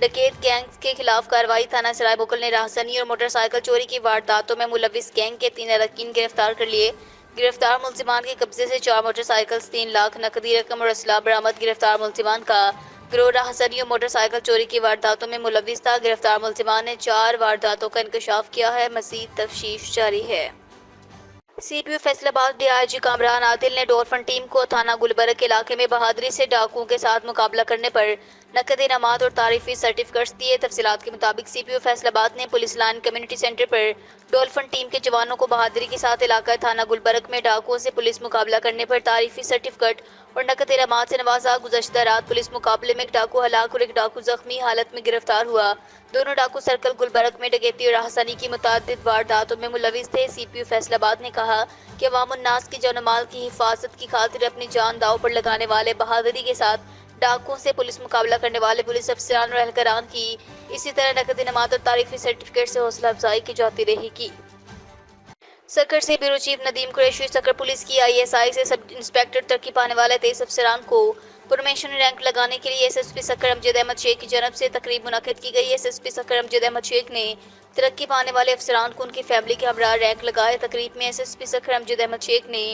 ڈکیت gang کے خلاف کارروائی تھانہ سرائے بکل نے راہزنی اور موٹر سائیکل چوری کی وارداتوں میں ملوث گینگ کے 3 اراکین گرفتار کر لیے۔ گرفتار ملزمان کے قبضے سے 4 موٹر سائیکل، 3 لاکھ نقدی رقم اور اسلحہ برآمد۔ گرفتار ملزمان کا گروہ راہزنی اور موٹر سائیکل چوری کی وارداتوں میں ملوث تھا۔ گرفتار ملزمان نے 4 وارداتوں کا انکشاف کیا ہے۔ مزید تفتیش جاری ہے۔ سی پی او فیصل آباد ڈی آئی جی کامران عادل نے ڈولفن ٹیم کو تھانہ گلبرگ علاقے میں بہادری سے ڈاکوؤں کے ساتھ مقابلہ کرنے پر نقد انعامات اور تعریفی سرٹیفکیٹس دیے۔ تفصیلات کے مطابق سی پی او فیصل آباد نے پولیس لائن کمیونٹی سینٹر پر ڈولفن ٹیم کے جوانوں کو بہادری کے ساتھ علاقہ تھانہ گلبرگ میں ڈاکوؤں سے پولیس مقابلہ کرنے پر تعریفی سرٹیفکیٹ اور نقد انعامات سے نوازا۔ گزشتہ رات پولیس مقابلے میں ایک ڈاکو ہلاک اور ایک ڈاکو زخمی حالت میں گرفتار ہوا۔ دونوں ڈاکو سرکل گلبرگ میں ڈکیتی اور راہزنی کی متعدد وارداتوں میں ملوث تھے۔ سی پی او فیصل آباد نے کہا کہ عوام الناس کی جان و مال کی حفاظت کی خاطر اپنی جان داؤ پر لگانے والے بہادری کے ساتھ ڈاکوؤں سے پولیس مقابلہ کرنے والے پولیس افسران اور اہلکاران کی اسی طرح نقد انعامات اور تعریفی سرٹیفکیٹ سے حوصلہ افزائی کی جاتی رہے گی۔ سکر سے بیورو چیف ندیم قریشی۔ سکر پولیس کی آئی ایس آئی سے سب انسپکٹر ترقی پانے والے 23 افسران کو پروموشن رینک لگانے کے لیے S S P Sukkur Amjad Ahmed شیخ کی جانب سے تقریب منعقد کی گئی۔ S S P Sukkur Amjad Ahmed Shaikh نے ترقی پانے والے افسران کو ان کی فیملی کے ہمراہ رینک لگائے۔ تقریب میں S S P Sukkur Amjad Ahmed Shaikh نے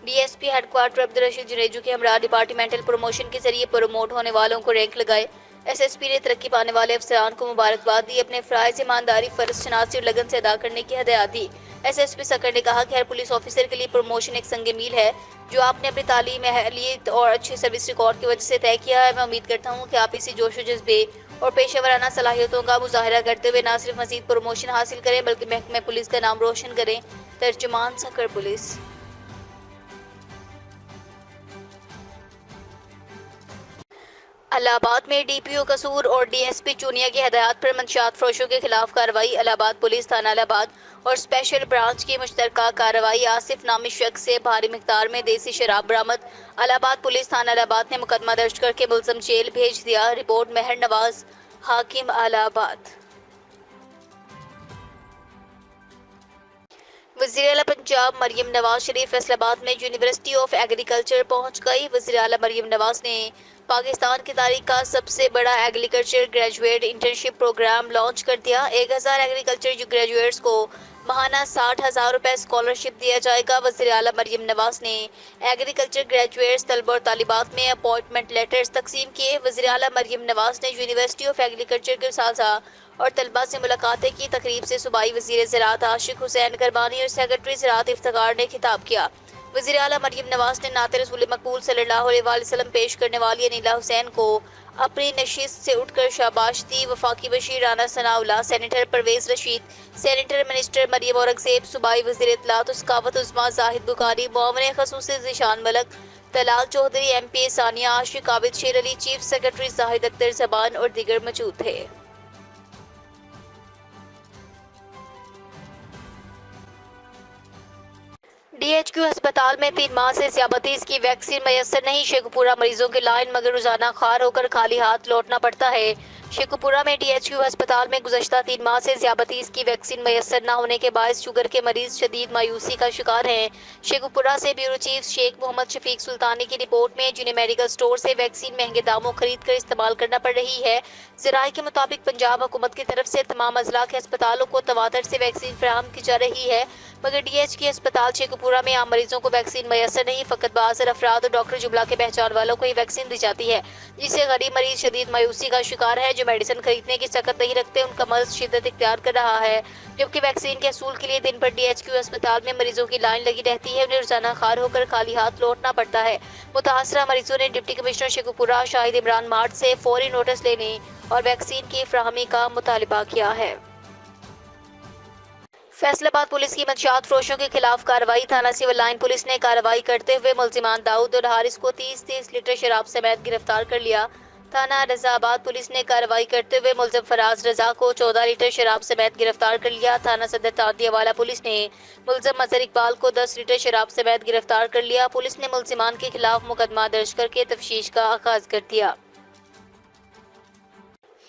D S P headquarters Abdul Rasheed Junejo کے ہمراہ ڈپارٹمنٹل پروموشن کے ذریعے پروموٹ ہونے والوں کو رینک لگائے۔ ایس ایس پی نے ترقی پانے والے افسران کو مبارکباد دی، اپنے فرائض ایمانداری، فرض شناسی اور لگن سے ادا کرنے کی ہدایت دی۔ ایس ایس پی سکر نے کہا کہ ہر پولیس آفیسر کے لیے پروموشن ایک سنگ میل ہے جو آپ نے اپنی تعلیم، اہلیت اور اچھے سروس ریکارڈ کی وجہ سے طے کیا ہے۔ میں امید کرتا ہوں کہ آپ اسی جوش و جذبے اور پیشہ ورانہ صلاحیتوں کا مظاہرہ کرتے ہوئے نہ صرف مزید پروموشن حاصل کریں بلکہ محکمہ پولیس کا نام روشن کریں۔ ترجمان سکر پولیس۔ الہ آباد میں ڈی پی او قصور اور ڈی ایس پی چونیا کی ہدایات پر منشیات فروشوں کے خلاف کارروائی۔ الہ آباد پولیس تھانہ الہ آباد اور اسپیشل برانچ کی مشترکہ کارروائی۔ آصف نامی شخص سے بھاری مقدار میں دیسی شراب برآمد۔ الہ آباد پولیس تھانہ الہ آباد نے مقدمہ درج کر کے ملزم جیل بھیج دیا۔ رپورٹ مہر نواز، حاکم الہ آباد۔ وزیر اعلیٰ پنجاب مریم نواز شریف فیصل آباد میں یونیورسٹی آف ایگریکلچر پہنچ گئی۔ وزیر اعلیٰ مریم نواز نے پاکستان کی تاریخ کا سب سے بڑا agriculture graduate internship program launch کر دیا۔ 1000 ایگریکلچر گریجویٹس کو ماہانہ 60,000 روپے اسکالرشپ دیا جائے گا۔ وزیر اعلیٰ مریم نواز نے ایگریکلچر گریجویٹس، طلبہ اور طالبات میں اپائنٹمنٹ لیٹرز تقسیم کیے۔ وزیر اعلیٰ مریم نواز نے یونیورسٹی آف ایگریکلچر کے اساتذہ اور طلباء سے ملاقاتیں کی۔ تقریب سے صوبائی وزیر زراعت عاشق حسین کربانی اور سیکرٹری زراعت افتخار نے خطاب کیا۔ وزیر اعلیٰ مریم نواز نے نعت رسول مقبول صلی اللہ علیہ وسلم پیش کرنے والی انیلا حسین کو اپنی نشست سے اٹھ کر شاباش دی۔ وفاقی وزیر Rana Sanaullah, senator Pervaiz Rashid, senator minister Maryam Aurangzeb, صوبائی وزیر اطلاعات و ثقافت عظمیٰ زاہد بخاری، معاون خصوصی ذیشان ملک، طلال چودھری، ایم پی اے ثانیہ عاشق، عابد شیر علی، چیف سیکرٹری زاہد اختر زبان اور دیگر موجود تھے۔ ڈی ایچ کیو ہسپتال میں 3 ماہ سے ذیابیطس کی ویکسین میسر نہیں۔ شیخو پورہ مریضوں کی لائن مگر روزانہ خوار ہو کر خالی ہاتھ لوٹنا پڑتا ہے۔ شیخو پورہ میں ڈی ایچ کیو ہسپتال میں گزشتہ 3 ماہ سے ذیابیطس کی ویکسین میسر نہ ہونے کے باعث شوگر کے مریض شدید مایوسی کا شکار ہیں۔ شیخو پورہ سے بیورو چیف شیخ محمد شفیق سلطانی کی رپورٹ میں جنہیں میڈیکل سٹور سے ویکسین مہنگے داموں خرید کر استعمال کرنا پڑ رہی ہے۔ ذرائع کے مطابق پنجاب حکومت کی طرف سے تمام اضلاع کے ہسپتالوں کو تواتر سے ویکسین فراہم کی جا رہی ہے مگر ڈی ایچ کی ہسپتال شیخو پورہ میں عام مریضوں کو ویکسین میسر نہیں۔ فقط بعض افراد اور ڈاکٹر جملہ کے پہچان والوں کو ہی ویکسین دی جاتی ہے جس سے غریب مریض شدید مایوسی کا شکار ہے۔ جو میڈیسن خریدنے کی سکت نہیں رکھتے ان کا مرض شدت اختیار کر رہا ہے جبکہ ویکسین کے حصول کے لیے دن بھر ڈی ایچ کیو ہسپتال میں مریضوں کی لائن لگی رہتی ہے۔ انہیں روزانہ خوار ہو کر خالی ہاتھ لوٹنا پڑتا ہے۔ متاثرہ مریضوں نے ڈپٹی کمشنر شیخو پورہ شاہد عمران مارٹ سے فوری نوٹس لینے اور ویکسین کی فراہمی کا مطالبہ کیا ہے۔ فیصل آباد پولیس کی منشیات فروشوں کے خلاف کارروائی۔ تھانہ سول لائن پولیس نے کارروائی کرتے ہوئے ملزمان داؤد اور حارث کو 30 لیٹر شراب سمیت گرفتار کر لیا۔ تھانہ رضا آباد پولیس نے کارروائی کرتے ہوئے ملزم فراز رضا کو 14 لیٹر شراب سمیت گرفتار کر لیا۔ تھانہ صدر تاندیہ والا پولیس نے ملزم اظہر اقبال کو 10 لیٹر شراب سمیت گرفتار کر لیا۔ پولیس نے ملزمان کے خلاف مقدمہ درج کر کے تفتیش کا آغاز کر دیا۔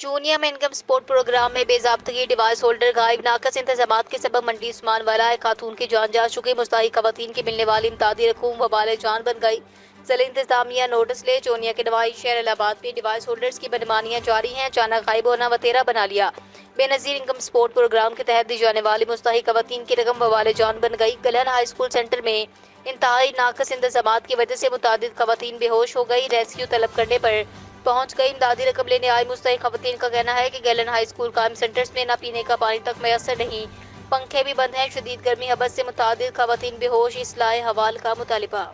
چونیا میں انکم سپورٹ پروگرام میں بے ضابطگی ڈیوائس ہولڈر غائب۔ ناقص انتظامات کے سبب منڈی عثمان والا ایک خاتون کی جان جا چکی۔ مستحق خواتین کی ملنے والی امدادی رقوم وبال جان بن گئی ضلع انتظامیہ نوٹس لے چونیا کے نوائی شہر الہ آباد میں ڈیوائس ہولڈرز کی بدعنوانیاں جاری ہیں، اچانک غائب ہونا وتیرہ بنا لیا۔ بے نظیر انکم سپورٹ پروگرام کے تحت دی جانے والی مستحق خواتین کی رقم وبال جان بن گئی۔ گلہن ہائی اسکول سینٹر میں انتہائی ناقص انتظامات کی وجہ سے متعدد خواتین بے ہوش ہو گئی۔ ریسکیو طلب کرنے پر پہنچ گئی امدادی رقم لینے آئی مستحق خواتین کا کہنا ہے کہ گیلن ہائی اسکول قائم سینٹرز میں نہ پینے کا پانی تک میسر نہیں، پنکھے بھی بند ہیں، شدید گرمی حبس سے متعدد خواتین بے ہوش، اصلاح حوال کا مطالبہ۔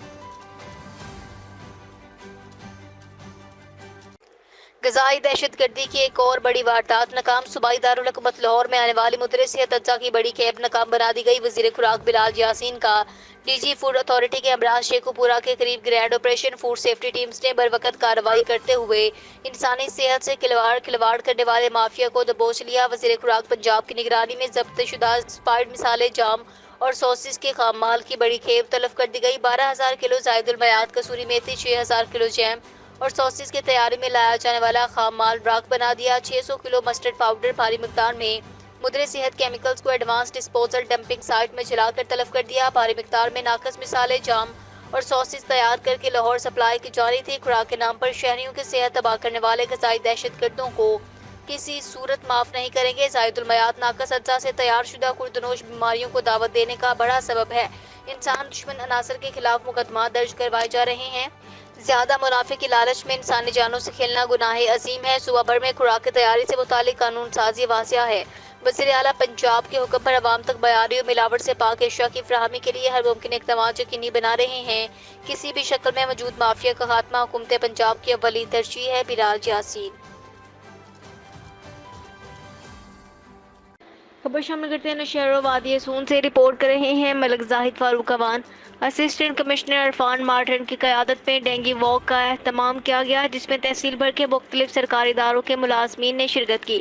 غذائی دہشت گردی کی ایک اور بڑی واردات ناکام، صوبائی دارالحکومت لاہور میں آنے والی مدر صحت اجزا کی بڑی کیمپ ناکام بنا دی گئی۔ وزیر خوراک بلال یاسین کا ڈی جی فوڈ اتھارٹی کے ہمراہ شیخو پورہ کے قریب grand operation food safety teams نے بروقت کارروائی کرتے ہوئے انسانی صحت سے کھلواڑ کرنے والے مافیا کو دبوچ لیا۔ وزیر خوراک پنجاب کی نگرانی میں ضبط شدہ اسپائرڈ مسالے، جام اور سوسز کے خام مال کی بڑی کھیپ طلب کر دی گئی۔ 12,000 کلو زائد المیعاد کسوری میتھی، 6,000 کلو جیم اور سوسز کے تیاری میں لایا جانے والا خام مال راکھ بنا دیا۔ 600 کلو مسٹرڈ پاؤڈر بھاری مقدار میں مدر صحت کیمیکلز کو ایڈوانس ڈسپوزل ڈمپنگ سائٹ میں جلا کر تلف کر دیا۔ بھاری مقدار میں ناقص مسالے، جام اور سوسز تیار کر کے لاہور سپلائی کی جانی تھی۔ خوراک کے نام پر شہریوں کی صحت تباہ کرنے والے غذائی دہشت گردوں کو کسی صورت معاف نہیں کریں گے۔ زائد المیعاد ناقص اجزا سے تیار شدہ خوردنوش بیماریوں کو دعوت دینے کا بڑا سبب ہے۔ انسان دشمن عناصر کے خلاف مقدمات درج کروائے جا رہے ہیں۔ زیادہ منافع کی لالچ میں انسانی جانوں سے کھیلنا گناہ عظیم ہے۔ صوبہ بھر میں خوراک کی تیاری سے متعلق قانون سازی واضح ہے۔ وزیر اعلیٰ پنجاب کے حکم پر عوام تک معیاری اور ملاوٹ سے پاک اشیاء کی فراہمی کے لیے ہر ممکن اقدامات یقینی بنا رہے ہیں۔ کسی بھی شکل میں موجود مافیا کا خاتمہ حکومت پنجاب کی اولین ترجیح ہے۔ بلال یاسین۔ خبر شامل کرتے ہیں نوشہرہ و وادی سون سے، رپورٹ کر رہے ہیں Malik Zahid Farooq Awan. Assistant commissioner Irfan Martin کی قیادت میں ڈینگی واک کا اہتمام کیا گیا، جس میں تحصیل بھر کے مختلف سرکاری اداروں کے ملازمین نے شرکت کی۔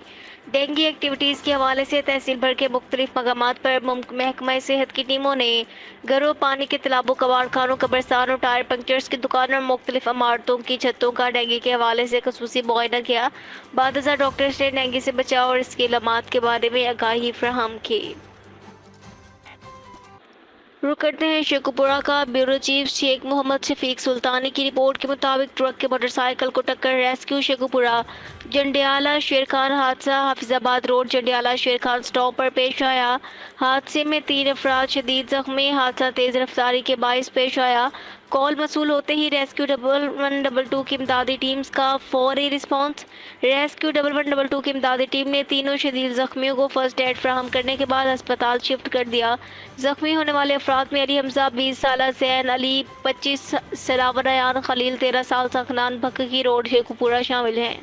ڈینگی ایکٹیویٹیز کے حوالے سے تحصیل بھر کے مختلف مقامات پر محکمہ صحت کی ٹیموں نے گھروں، پانی کے تالابوں، کباڑ خانوں، قبرستانوں، ٹائر پنکچرز کی دکانوں اور مختلف عمارتوں کی چھتوں کا ڈینگی کے حوالے سے خصوصی معائنہ کیا۔ بعد ازاں ڈاکٹرز نے ڈینگی سے بچاؤ اور اس کی علامات کے بارے میں آگاہی فراہم کی۔ رخ کرتے ہیں شیخو پورہ کا۔ بیورو چیف شیخ محمد شفیق سلطانی کی رپورٹ کے مطابق ٹرک کے موٹر سائیکل کو ٹکر، ریسکیو شیخو پورہ جنڈیالہ شیرخان حادثہ حافظ آباد روڈ جنڈیالہ شیرخان سٹاپ پر پیش آیا۔ حادثے میں 3 افراد شدید زخمی، حادثہ تیز رفتاری کے باعث پیش آیا۔ کال موصول ہوتے ہی ریسکیو 1122 کی امدادی ٹیمز کا فوری رسپانس۔ ریسکیو 1122 کی امدادی ٹیم نے تینوں شدید زخمیوں کو فرسٹ ایڈ فراہم کرنے کے بعد ہسپتال شفٹ کر دیا۔ زخمی ہونے والے افراد میں علی حمزہ 20 سالہ، زین علی 25، سلاور ریان خلیل 13 سال، سخنان بھککی روڈ شیخو پورہ شامل ہیں۔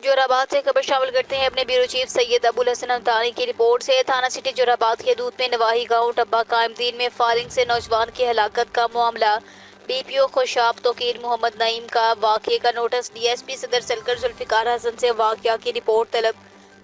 جوراباد سے خبر شامل کرتے ہیں اپنے بیورو چیف سید ابو الحسن حمدانی کی رپورٹ سے۔ تھانہ سٹی جوراباد کی حدود میں نواحی گاؤں ٹبہ قائم دین میں فائرنگ سے نوجوان کی ہلاکت کا معاملہ۔ ڈی پی او خوشاب توقیر محمد نعیم کا واقعے کا نوٹس۔ ڈی ایس پی صدر سلکھر ذوالفقار حسن سے واقعہ کی رپورٹ طلب۔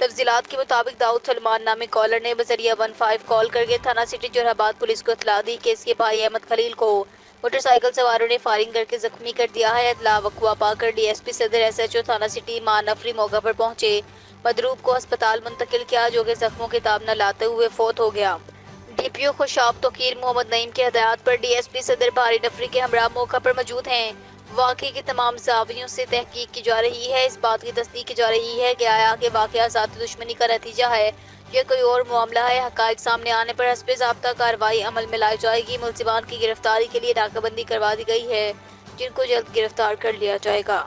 تفصیلات کے مطابق داؤد سلمان نامی کالر نے بذریعہ 15 کال کر کے تھانہ سٹی جوراباد پولیس کو اطلاع دی کہ اس کے بھائی احمد خلیل کو موٹر سائیکل سواروں نے فائرنگ کر کے زخمی کر دیا ہے۔ اطلاع وقوع پا کر ڈی ایس پی صدر ایس ایچ او تھانہ سٹی ایمان نفری موقع پر پہنچے، مضروب کو ہسپتال منتقل کیا جو کہ زخموں کی تاب نہ لاتے ہوئے فوت ہو گیا۔ ڈی پی او خوشاب توقیر محمد نعیم کے ہدایات پر ڈی ایس پی صدر بھاری نفری کے ہمراہ موقع پر موجود ہیں۔ واقعے کی تمام زاویوں سے تحقیق کی جا رہی ہے۔ اس بات کی تصدیق کی جا رہی ہے کہ آیا کہ واقعہ ذاتی دشمنی کا نتیجہ ہے یا کوئی اور معاملہ ہے۔ حقائق سامنے آنے پر حسب ضابطہ کارروائی عمل میں لائی جائے گی۔ ملزمان کی گرفتاری کے لیے ناکہ بندی کروا دی گئی ہے، جن کو جلد گرفتار کر لیا جائے گا۔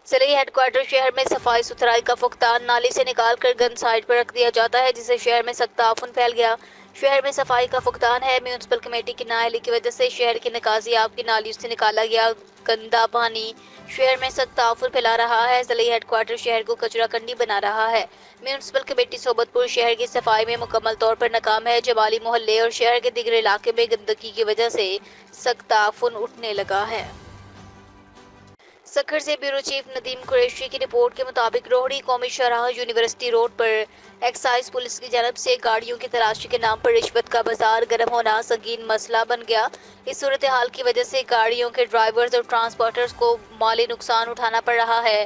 ضلعی ہیڈ کوارٹر شہر میں صفائی ستھرائی کا فقدان، نالی سے نکال کر گند سائٹ پر رکھ دیا جاتا ہے، جس سے شہر میں سخت تعفن پھیل گیا۔ شہر میں صفائی کا فقدان ہے۔ میونسپل کمیٹی کی نااہلی کی وجہ سے شہر کے نکاسی آب کی نالیوں سے نکالا گیا گندا پانی شہر میں سخت تعفن پھیلا رہا ہے۔ ضلعی ہیڈ کوارٹر شہر کو کچرا کنڈی بنا رہا ہے۔ میونسپل کمیٹی صوبت پور شہر کی صفائی میں مکمل طور پر ناکام ہے۔ جمالی محلے اور شہر کے دیگر علاقے میں گندگی کی وجہ سے سخت تعفن اٹھنے لگا ہے۔ سکھر سے بیورو چیف ندیم قریشی کی رپورٹ کے مطابق روہڑی قومی شاہراہ یونیورسٹی روڈ پر ایکسائز پولیس کی جانب سے گاڑیوں کی تلاشی کے نام پر رشوت کا بازار گرم ہونا سنگین مسئلہ بن گیا۔ اس صورتحال کی وجہ سے گاڑیوں کے ڈرائیورز اور ٹرانسپورٹرز کو مالی نقصان اٹھانا پڑ رہا ہے۔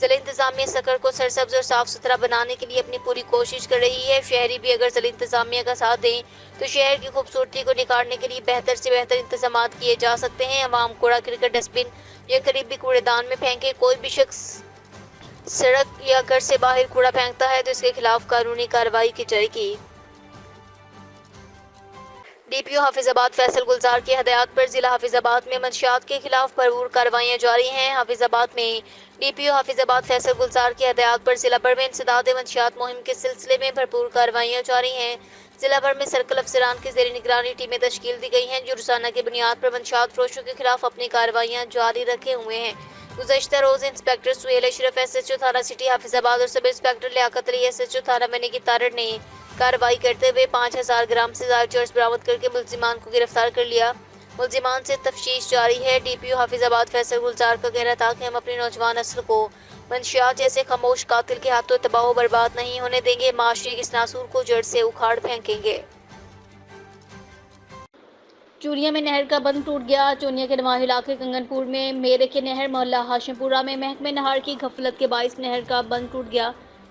ضلع انتظامیہ سکر کو سرسبز اور صاف ستھرا بنانے کے لیے اپنی پوری کوشش کر رہی ہے۔ شہری بھی اگر ضلع انتظامیہ کا ساتھ دیں تو شہر کی خوبصورتی کو نکھارنے کے لیے بہتر سے بہتر انتظامات کیے جا سکتے ہیں۔ عوام کوڑا کرکٹ ڈسٹ بن یا قریبی کوڑے دان میں پھینکے۔ کوئی بھی شخص سڑک یا گھر سے باہر کوڑا پھینکتا ہے تو اس کے خلاف قانونی کارروائی کی جائے گی۔ ڈی پی او حافظ آباد فیصل گلزار کی ہدایات پر ضلع حافظ آباد میں منشیات کے خلاف بھرپور کارروائیاں جاری ہیں۔ حافظ آباد میں ڈی پی او حافظ آباد فیصل گلزار کی ہدایات پر ضلع بھر میں انسداد منشیات مہم کے سلسلے میں بھرپور کارروائیاں جاری ہیں۔ ضلع بھر میں سرکل افسران کی زیر نگرانی ٹیمیں تشکیل دی گئی ہیں جو روزانہ کی بنیاد پر منشیات فروشوں کے خلاف اپنی کارروائیاں جاری رکھے ہوئے ہیں۔ گزشتہ روز انسپکٹر سہیل اشرف ایس ایچ او تھانہ سٹی حافظ آباد اور سب inspector Liaquat Ali S H O تھانہ منی کی تارڑ نے کارروائی کرتے ہوئے 5000 گرام سے زائد چرس برآمد کر کے ملزمان کو گرفتار کر لیا۔ ملزمان سے تفتیش جاری ہے۔ ڈی پی او حافظ آباد فیصل گلزار کا کہنا تھا کہ ہم اپنی نوجوان نسل کو منشیات جیسے خاموش قاتل کے ہاتھوں تباہ و برباد نہیں ہونے دیں گے، معاشرے کے اس ناسور کو جڑ سے اکھاڑ پھینکیں گے۔ چوریا میں نہر کا بند ٹوٹ گیا۔ چونیا کے نواح علاقے کنگن پور میں میرے کے نہر محلہ ہاشم پورہ میں محکمہ نہار کی غفلت کے باعث نہر کا بند ٹوٹ گیا۔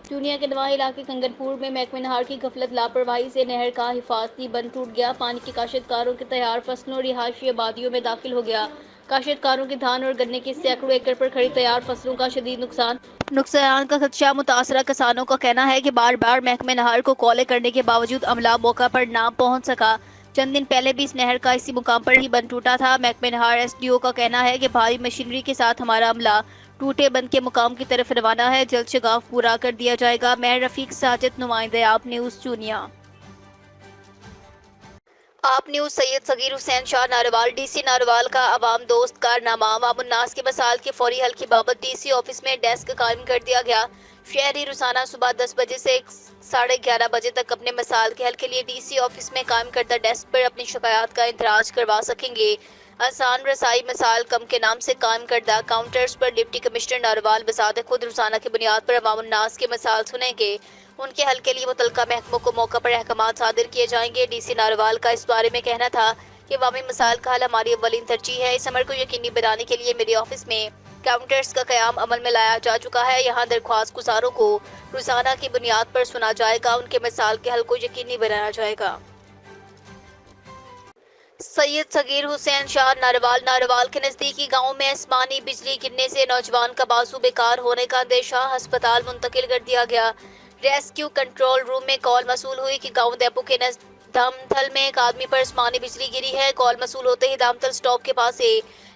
چونیا کے نواح علاقے کنگن پور میں محکمہ نہار کی غفلت لاپرواہی سے نہر کا حفاظتی بند ٹوٹ گیا۔ پانی کی کاشتکاروں کے تیار فصلوں اور رہائشی آبادیوں میں داخل ہو گیا۔ کاشتکاروں کے دھان اور گنے کی سینکڑوں ایکڑ پر کھڑی تیار فصلوں کا شدید نقصان کا خدشہ۔ متاثرہ کسانوں کا کہنا ہے کہ بار بار محکمہ نہار کو کالیں کرنے کے باوجود عملہ موقع پر نہ پہنچ سکا۔ چند دن پہلے بھی اس نہر کا اسی مقام پر ہی بند ٹوٹا تھا۔ محکمہ نہار ایس ڈی او کا کہنا ہے کہ بھاری مشینری کے ساتھ ہمارا عملہ ٹوٹے بند کے مقام کی طرف روانہ ہے، جلد شگاف پورا کر دیا جائے گا۔ مہر رفیق ساجد، نمائندہ آپ نیوز چونیا۔ آپ نیوز سید صغیر حسین شاہ ناروال۔ ڈی سی ناروال کا عوام دوست کارنامہ۔ عوام الناس کے مسائل کے فوری حل کی بابت ڈی سی آفس میں ڈیسک قائم کر دیا گیا۔ شہری روزانہ صبح 10 بجے سے 11:30 بجے تک اپنے مسائل کے حل کے لیے ڈی سی آفس میں قائم کردہ ڈیسک پر اپنی شکایات کا اندراج کروا سکیں گے۔ آسان رسائی مسائل کم کے نام سے قائم کردہ کاؤنٹرز پر ڈپٹی کمشنر ناروال بذات خود روزانہ کی بنیاد پر عوام الناس کے مسائل سنیں گے۔ ان کے حل کے لیے متعلقہ محکموں کو موقع پر احکامات صادر کیے جائیں گے۔ ڈی سی ناروال کا اس بارے میں کہنا تھا کہ عوامی مسائل کا حل ہماری اولین ترجیح ہے۔ اس امر کو یقینی بنانے کے لیے میرے آفس میں کاؤنٹرز کا قیام عمل میں لایا جا چکا ہے۔ یہاں درخواست گزاروں کو روزانہ کی بنیاد پر سنا جائے گا، ان کے مسائل کے حل کو یقینی بنایا جائے گا۔ سید صغیر حسین شاہ ناروال۔ ناروال کے نزدیکی گاؤں میں آسمانی بجلی گرنے سے نوجوان کا بازو بیکار ہونے کا اندیشہ، ہسپتال منتقل کر دیا گیا۔ ریسکیو کنٹرول روم میں کال موصول ہوئی کہ گاؤں دیپو کے دامتھل میں ایک آدمی پر آسمانی بجلی گری ہے۔ کال موصول ہوتے ہی دامتھل سٹاپ کے پاس سے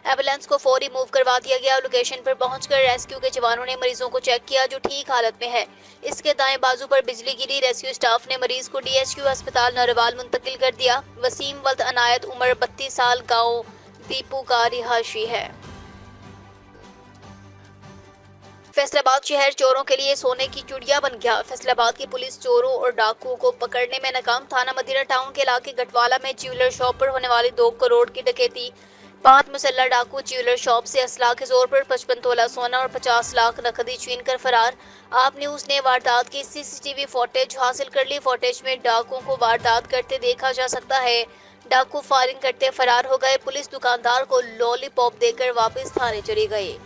ایمبولینس کو فوری موو کروا دیا گیا۔ لوکیشن پر پہنچ کر ریسکیو کے جوانوں نے مریضوں کو چیک کیا جو ٹھیک حالت میں ہے۔ اس کے دائیں بازو پر بجلی گری۔ ریسکیو اسٹاف نے مریض کو ڈی ایچ کیو ہسپتال ناروال منتقل کر دیا۔ وسیم ولد عنایت، عمر 32 سال، گاؤں دیپو کا رہائشی ہے۔ فیصل آباد شہر چوروں کے لیے سونے کی چڑیا بن گیا۔ فیصل آباد کی پولیس چوروں اور ڈاکوؤں کو پکڑنے میں ناکام۔ تھانہ مدینہ ٹاؤن کے علاقے گٹوالا میں جیولر شاپ پر ہونے والی 2 کروڑ کی ڈکیتی۔ 5 مسلح ڈاکو جیولر شاپ سے اسلحہ کے زور پر 55 تولہ سونا اور 50 لاکھ نقدی چھین کر فرار۔ آپ نیوز نے واردات کی سی سی ٹی وی فوٹیج حاصل کر لی۔ فوٹیج میں ڈاکوؤں کو واردات کرتے دیکھا جا سکتا ہے۔ ڈاکو فائرنگ کرتے فرار ہو گئے۔ پولیس دکاندار کو لولی پاپ دے کر واپس تھانے چلی گئی۔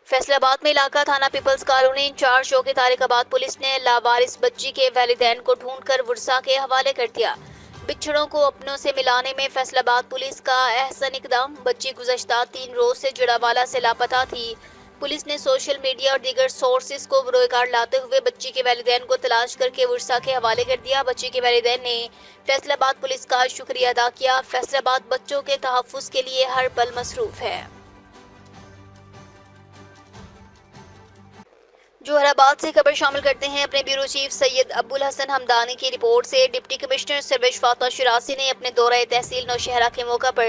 فیصل آباد میں علاقہ تھانہ پیپلز کالونی انچارج چوکی طارق آباد پولیس نے لاوارث بچی کے والدین کو ڈھونڈ کر ورثاء کے حوالے کر دیا۔ بچھڑوں کو اپنوں سے ملانے میں فیصل آباد پولیس کا احسن اقدام۔ بچی گزشتہ 3 روز سے جڑاوالا سے لاپتہ تھی۔ پولیس نے سوشل میڈیا اور دیگر سورسز کو بروئے لاتے ہوئے بچی کے والدین کو تلاش کر کے ورثاء کے حوالے کر دیا۔ بچی کے والدین نے فیصل آباد پولیس کا شکریہ ادا کیا۔ فیصل آباد بچوں کے تحفظ کے لیے ہر پل مصروف ہے۔ جوہر آباد سے خبر شامل کرتے ہیں اپنے بیورو چیف سید ابو الحسن حمدانی کی رپورٹ سے۔ ڈپٹی کمشنر سروش فاطمہ شرازی نے اپنے دورہ تحصیل نوشہرہ کے موقع پر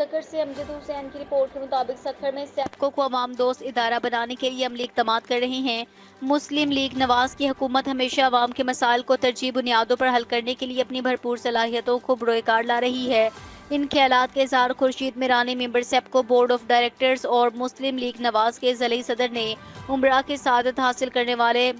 سکھر سے امجد حسین کی رپورٹ کے مطابق سکھر میں سیپکو کو عوام دوست ادارہ بنانے کے لیے عملی اقدامات کر رہے ہیں۔ مسلم لیگ نواز کی حکومت ہمیشہ عوام کے مسائل کو ترجیحی بنیادوں پر حل کرنے کے لیے اپنی بھرپور صلاحیتوں کو بروئے کار لا رہی ہے۔ ان خیالات کے اظہار خورشید میرانی ممبر سیپکو بورڈ آف ڈائریکٹرز اور مسلم لیگ نواز کے ضلعی صدر نے عمرہ کی سعادت حاصل کرنے والے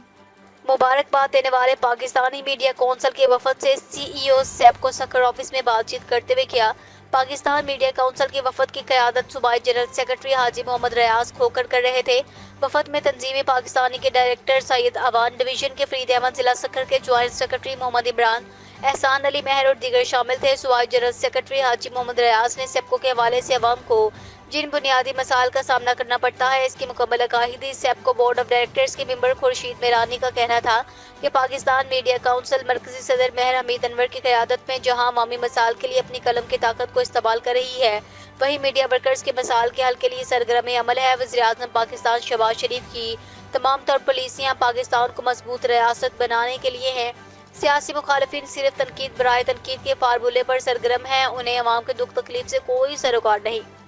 مبارکباد دینے والے پاکستانی میڈیا کونسل کے وفد سے سی ای او سیپکو سکھر آفس میں بات چیت کرتے ہوئے کیا۔ پاکستان میڈیا کونسل کے وفد کی قیادت صوبائی جنرل سیکرٹری حاجی محمد ریاض کھوکھر کر رہے تھے۔ وفد میں تنظیم پاکستانی کے ڈائریکٹر سید اوان ڈویژن کے فرید احمد، ضلع سکھر کے جوائنٹ سیکرٹری محمد عمران، احسان علی مہر اور دیگر شامل تھے۔ صوبائی جنرل سیکرٹری حاجی محمد ریاض نے سیپکو کے حوالے سے عوام کو جن بنیادی مسائل کا سامنا کرنا پڑتا ہے اس کی مکمل آگاہی دی۔ سیپکو بورڈ آف ڈائریکٹرز کے ممبر خورشید میرانی کا کہنا تھا کہ پاکستان میڈیا کونسل مرکزی صدر مہر حمید انور کی قیادت میں جہاں عوامی مسائل کے لیے اپنی قلم کی طاقت کو استعمال کر رہی ہے، وہیں میڈیا ورکرز کے مسائل کے حل کے لیے سرگرم عمل ہے۔ وزیراعظم پاکستان شہباز شریف کی تمام طور پالیسیاں پاکستان کو مضبوط ریاست بنانے کے لیے ہیں۔ سیاسی مخالفین صرف تنقید برائے تنقید کے فارمولے پر سرگرم ہیں، انہیں عوام کے دکھ تکلیف سے کوئی سروکار نہیں۔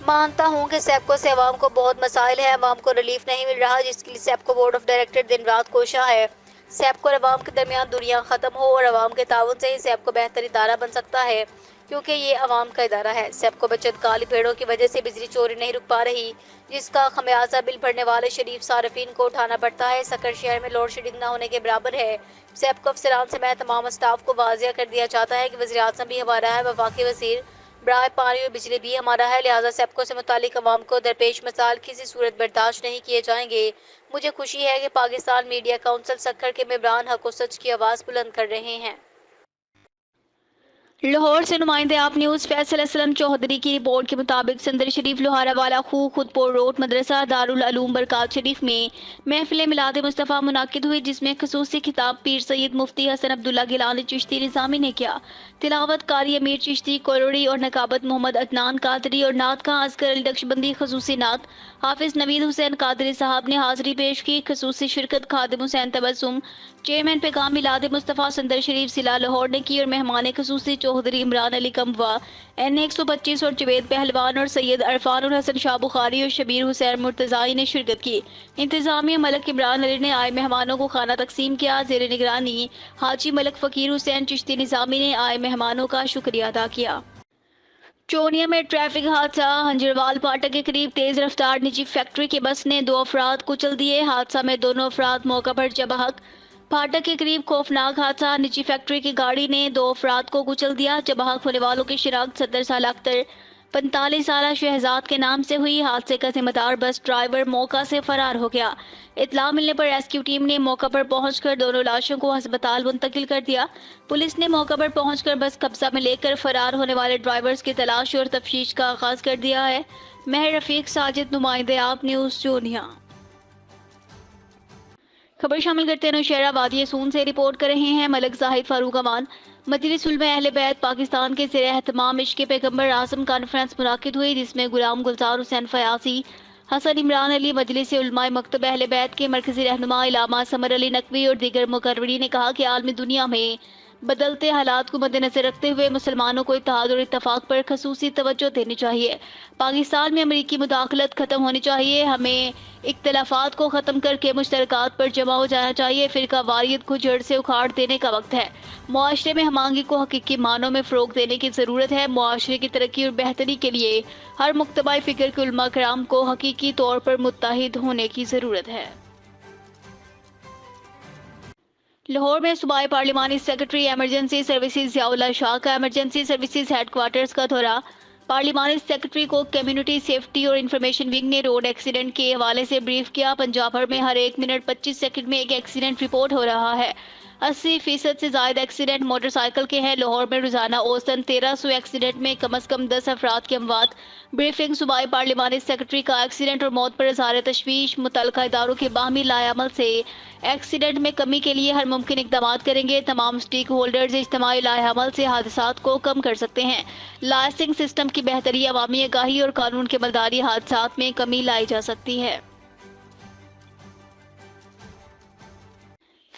مانتا ہوں کہ سیپکو سے عوام کو بہت مسائل ہیں، عوام کو ریلیف نہیں مل رہا، جس کے لیے سیپکو بورڈ آف ڈائریکٹر دن رات کوشاں ہے۔ سیپکو اور عوام کے درمیان دوریاں ختم ہو اور عوام کے تعاون سے ہی سیپکو بہتر ادارہ بن سکتا ہے، کیونکہ یہ عوام کا ادارہ ہے۔ سیپکو بچت کالی بھیڑوں کی وجہ سے بجلی چوری نہیں رک پا رہی، جس کا خمیازہ بل بھرنے والے شریف صارفین کو اٹھانا پڑتا ہے۔ سکھر شہر میں لوڈ شیڈنگ نہ ہونے کے برابر ہے۔ سیپکو افسران سمیت تمام اسٹاف کو واضح کر دیا جاتا ہے کہ وزیراعظم بھی ہمارا ہے، وفاقی وزیر برائے پانی اور بجلی بھی ہمارا ہے، لہٰذا سیپکو سے متعلق عوام کو درپیش مسائل کسی صورت برداشت نہیں کیے جائیں گے۔ مجھے خوشی ہے کہ پاکستان میڈیا کونسل سکھر کے ممبران حق و سچ کی آواز بلند کر رہے ہیں۔ لاہور سے نمائندے آپ نیوز فیصل اسلم چودھری کی رپورٹ کے مطابق صندر شریف لوہارہ والا خو خودپور روڈ مدرسہ دارالعلوم برکات شریف میں محفل میلاد مصطفیٰ منعقد ہوئی، جس میں خصوصی خطاب پیر سید مفتی حسن عبداللہ گیلانی چشتی نظامی نے کیا۔ تلاوت قاری امیر چشتی کولوڑی اور نقابت محمد عدنان قادری اور نعت خواں اصغر علی نقشبندی خصوصی نعت حافظ نوید حسین قادری صاحب نے حاضری پیش کی۔ خصوصی شرکت خادم حسین تبسم چیئرمین پیغام میلاد مصطفیٰ صندر شریف ضلع لاہور نے کی اور مہمان خصوصی چودھری عمران علی کموا این 125 اور جوید پہلوان اور سید عرفان الحسن شاہ بخاری اور شبیر حسین مرتضائی نے شرکت کی۔ انتظامیہ ملک عمران علی نے آئے مہمانوں کو کھانا تقسیم کیا۔ زیر نگرانی حاجی ملک فقیر حسین چشتی نظامی نے آئے مہمانوں کا شکریہ ادا کیا۔ چونیا میں ٹریفک حادثہ، ہنجروال پھاٹک کے قریب تیز رفتار نجی فیکٹری کی بس نے 2 افراد کچل دیے۔ حادثہ میں دونوں افراد موقع پر جاں بحق۔ پھاٹک کے قریب خوفناک حادثہ، نجی فیکٹری کی گاڑی نے 2 افراد کو کچل دیا۔ جاں بحق ہونے والوں کی شناخت 70 سالہ اختر 45 سالہ شہزاد کے نام سے ہوئی۔ حادثے کا ذمہ دار بس ڈرائیور موقع سے فرار ہو گیا۔ اطلاع ملنے پر ریسکیو ٹیم نے موقع پر پہنچ کر دونوں لاشوں کو ہسپتال منتقل کر دیا۔ پولیس نے موقع پر پہنچ کر بس قبضہ میں لے کر فرار ہونے والے ڈرائیورز کی تلاش اور تفتیش کا آغاز کر دیا ہے۔ مہر رفیق ساجد، نمائندے آپ نیوز چونیا۔ خبر شامل کرتے ہیں نوشہرہ وادی سون سے رپورٹ کر رہے ہیں ملک زاہد فاروق امان۔ مجلس علماء اہل بیت پاکستان کے زیر اہتمام عشق پیغمبر اعظم کانفرنس منعقد ہوئی، جس میں غلام گلزار حسین فیاضی، حسن عمران علی، مجلس علماء مکتب اہل بیت کے مرکزی رہنما علامہ سمر علی نقوی اور دیگر مقررین نے کہا کہ عالمی دنیا میں بدلتے حالات کو مد نظر رکھتے ہوئے مسلمانوں کو اتحاد اور اتفاق پر خصوصی توجہ دینی چاہیے۔ پاکستان میں امریکی مداخلت ختم ہونی چاہیے، ہمیں اختلافات کو ختم کر کے مشترکات پر جمع ہو جانا چاہیے۔ فرقہ واریت کو جڑ سے اکھاڑ دینے کا وقت ہے۔ معاشرے میں ہم آہنگی کو حقیقی معنوں میں فروغ دینے کی ضرورت ہے۔ معاشرے کی ترقی اور بہتری کے لیے ہر مکتبہ فکر کے علماء کرام کو حقیقی طور پر متحد ہونے کی ضرورت ہے۔ لاہور میں صوبائی پارلیمانی سیکرٹری ایمرجنسی سروسز ضیاء اللہ شاہ کا ایمرجنسی سروسز ہیڈ کوارٹرز کا دورہ۔ پارلیمانی سیکرٹری کو کمیونٹی سیفٹی اور انفارمیشن ونگ نے روڈ ایکسیڈنٹ کے حوالے سے بریف کیا۔ پنجاب بھر میں ہر 1 منٹ 25 سیکنڈ میں ایک ایکسیڈنٹ رپورٹ ہو رہا ہے۔ 80% سے زائد ایکسیڈنٹ موٹر سائیکل کے ہیں۔ لاہور میں روزانہ اوسطاً 1300 ایکسیڈنٹ میں کم از کم 10 افراد کی اموات۔ بریفنگ صوبائی پارلیمانی سیکرٹری کا ایکسیڈنٹ اور موت پر اظہار تشویش، متعلقہ اداروں کے باہمی لائے عمل سے ایکسیڈنٹ میں کمی کے لیے ہر ممکن اقدامات کریں گے۔ تمام سٹیک ہولڈرز اجتماعی لائے عمل سے حادثات کو کم کر سکتے ہیں۔ لائسنس سسٹم کی بہتری، عوامی آگاہی اور قانون کی عملداری حادثات میں کمی لائی جا سکتی ہے۔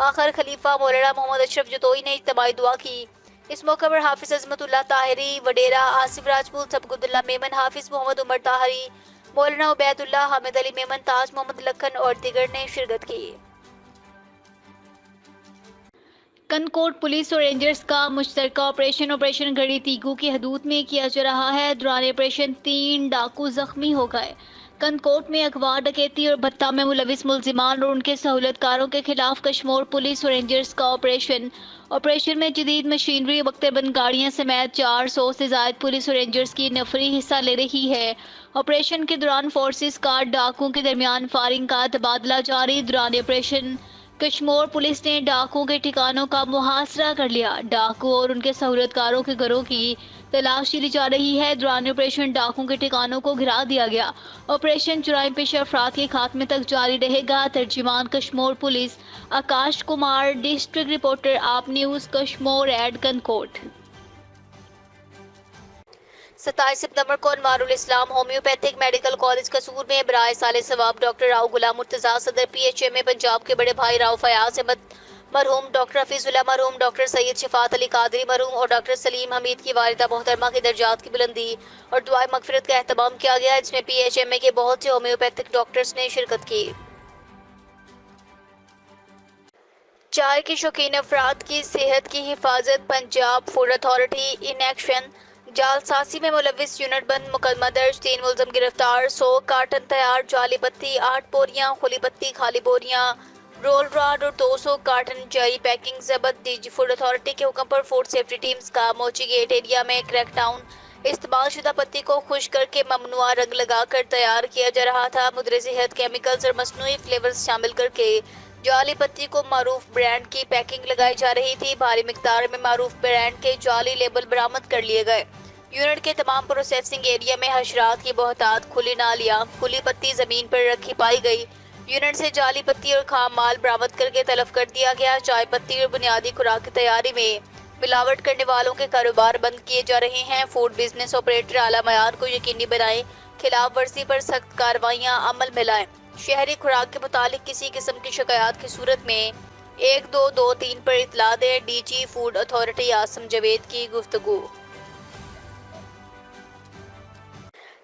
آخر خلیفہ مولانا محمد اشرف جتوئی نے اجتماعی دعا کی۔ اس موقع پر حافظ عظمت اللہ طاہری وڈیرا، آصف راجپوت، سبکت اللہ میمن، حافظ محمد عمر طاہری، مولانا عبید اللہ، حامد علی میمن، تاج محمد لکھن اور دیگر نے شرکت کی۔ کنکوٹ پولیس اور رینجرز کا مشترکہ آپریشن گھڑی تیگو کی حدود میں کیا جا رہا ہے۔ دوران آپریشن 3 ڈاکو زخمی ہو گئے۔ کنکوٹ میں اغوا، ڈکیتی اور بھتہ میں ملوث ملزمان اور ان کے سہولت کاروں کے خلاف کشمور پولیس اور رینجرز کا آپریشن میں جدید مشینری، وقت بند گاڑیاں سمیت 400 سے زائد پولیس اور رینجرز کی نفری حصہ لے رہی ہے۔ آپریشن کے دوران فورسز کا ڈاکوؤں کے درمیان فائرنگ کا تبادلہ جاری۔ دوران آپریشن کشمور پولیس نے ڈاکوؤں کے ٹھکانوں کا محاصرہ کر لیا۔ ڈاکو اور ان کے سہولت کاروں کے گھروں کی تلاشی لی جا رہی ہے۔ دوران آپریشن ڈاکوؤں کے ٹھکانوں کو گرا دیا گیا۔ آپریشن جرائم پیشہ افراد کے خاتمے تک جاری رہے گا۔ ترجمان Kashmore police Akash Kumar, district reporter Aap news Kashmore ایڈ کنکوٹ۔ 27 ستمبر کو انوار الاسلام ہومیوپیتھک میڈیکل کالج قصور میں برائے سال ثواب ڈاکٹر راؤ غلام مرتضیٰ، صدر پی ایچ ایم پنجاب کے بڑے بھائی راؤ فیاض احمد مرحوم، ڈاکٹر حفیظ اللہ مرحوم، ڈاکٹر سید شفاعت علی قادری مرحوم اور ڈاکٹر سلیم حمید کی والدہ محترمہ کے درجات کی بلندی اور دعائے مغفرت کا اہتمام کیا گیا، جس میں پی ایچ ایم کے بہت سے ہومیوپیتھک ڈاکٹرز نے شرکت کی۔ چائے کے شوقین افراد کی صحت کی حفاظت، Punjab food authority in action. جعلسازی میں ملوث یونٹ بند، مقدمہ درج، 3 ملزم گرفتار۔ 100 کارٹن تیار جعلی بتی، 8 بوریاں کھلی بتی خالی بوریاں، رول راڈ اور 200 کارٹن جعلی پیکنگ ضبط۔ ڈی جی فوڈ اتھارٹی کے حکم پر فوڈ سیفٹی ٹیمز کا موچی گیٹ ایریا میں کریک ڈاؤن۔ استعمال شدہ پتی کو خشک کر کے ممنوعہ رنگ لگا کر تیار کیا جا رہا تھا۔ مضر صحت کیمیکلز اور مصنوعی فلیورز شامل کر کے جعلی پتی کو معروف برانڈ کی پیکنگ لگائی جا رہی تھی۔ بھاری مقدار میں معروف برانڈ کے جعلی لیبل برآمد کر لیے گئے۔ یونٹ کے تمام پروسیسنگ ایریا میں حشرات کی بہتات، کھلی نالیاں، کھلی پتی زمین پر رکھی پائی گئی۔ یونٹ سے جعلی پتی اور خام مال برآمد کر کے تلف کر دیا گیا۔ چائے پتی اور بنیادی خوراک کی تیاری میں ملاوٹ کرنے والوں کے کاروبار بند کیے جا رہے ہیں۔ فوڈ بزنس آپریٹر اعلیٰ معیار کو یقینی بنائیں، خلاف ورزی پر سخت کارروائیاں عمل میں لائیں۔ شہری خوراک کے متعلق کسی قسم کی شکایات کی صورت میں 1223 پر اطلاع دیں۔ D G food authority Asim Javed کی گفتگو۔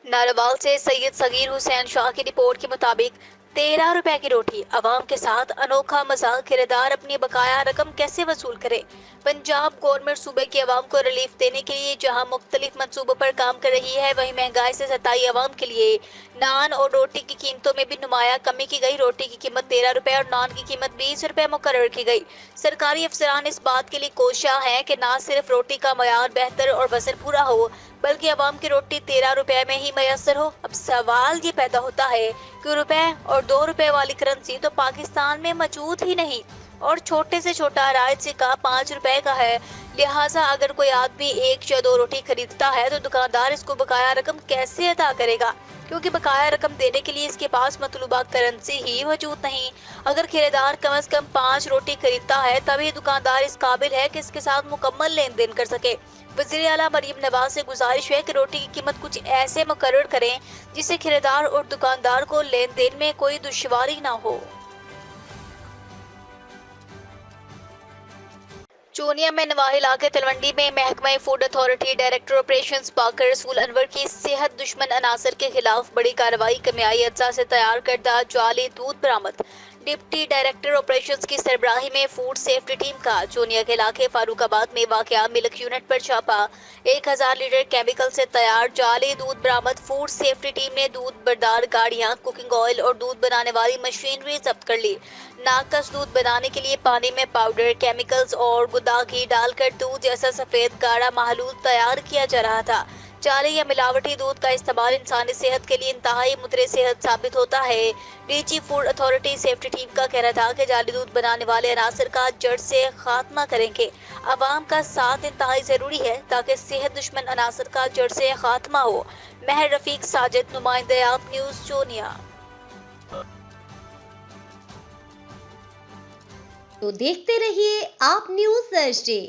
ناروال سے سید صغیر حسین شاہ کی رپورٹ کے مطابق 13 روپے کی روٹی، عوام کے ساتھ انوکھا مذاق، خریدار اپنی بقایا رقم کیسے وصول کرے؟ پنجاب گورنمنٹ صوبے کی عوام کو ریلیف دینے کے لیے جہاں مختلف منصوبوں پر کام کر رہی ہے، وہیں مہنگائی سے ستائی عوام کے لیے نان اور روٹی کی قیمتوں میں بھی نمایاں کمی کی گئی۔ روٹی کی قیمت 13 روپے اور نان کی قیمت 20 روپے مقرر کی گئی۔ سرکاری افسران اس بات کے لیے کوشاں ہیں کہ نہ صرف روٹی کا معیار بہتر اور وزن پورا ہو، بلکہ عوام کی روٹی 13 روپے میں ہی میسر ہو۔ اب سوال یہ پیدا ہوتا ہے کہ روپے اور 2 روپے والی کرنسی تو پاکستان میں موجود ہی نہیں، اور چھوٹے سے چھوٹا رائج سکہ 5 روپے کا ہے۔ لہٰذا اگر کوئی آدمی 1 یا 2 روٹی خریدتا ہے تو دکاندار اس کو بقایا رقم کیسے ادا کرے گا؟ کیونکہ بقایا رقم دینے کے لیے اس کے پاس مطلوبہ کرنسی ہی موجود نہیں۔ اگر خریدار کم از کم 5 روٹی خریدتا ہے تب ہی دکاندار اس قابل ہے کہ اس کے ساتھ مکمل لین دین کر سکے۔ وزیر اعلیٰ مریم نواز سے گزارش ہے کہ روٹی کی قیمت کچھ ایسے مقرر کریں جس سے خریدار اور دکاندار کو لین دین میں کوئی دشواری نہ ہو۔ چونیا میں نواح علاقے تلونڈی میں محکمہ food authority director operations Baqir Rasool Anwar کی صحت دشمن عناصر کے خلاف بڑی کارروائی، کیمیائی اجزاء سے تیار کردہ جعلی دودھ برآمد۔ ڈپٹی ڈائریکٹر آپریشنز کی سربراہی میں فوڈ سیفٹی ٹیم کا چونیا کے علاقے فاروق آباد میں واقع ملک یونٹ پر چھاپا۔ 1000 لیٹر کیمیکل سے تیار جعلی دودھ برآمد۔ فوڈ سیفٹی ٹیم نے دودھ بردار گاڑیاں، کوکنگ آئل اور دودھ بنانے والی مشینری ضبط کر لی۔ ناقص دودھ بنانے کے لیے پانی میں پاؤڈر، کیمیکلز اور گدا گھی ڈال کر دودھ جیسا سفید گاڑھا محلول تیار کیا جا رہا تھا۔ جعلی یا ملاوٹی دودھ کا استعمال انسانی صحت کے لیے انتہائی مضر صحت ثابت ہوتا ہے۔ D G food authority safety team کا کہنا تھا کہ جعلی دودھ بنانے والے عناصر کا جڑ سے خاتمہ کریں گے۔ عوام کا ساتھ انتہائی ضروری ہے تاکہ صحت دشمن عناصر کا جڑ سے خاتمہ ہو۔ مہر رفیق ساجد، نمائندہ آپ نیوز، چونیا۔ تو دیکھتے رہیے آپ نیوز ایچ ڈی۔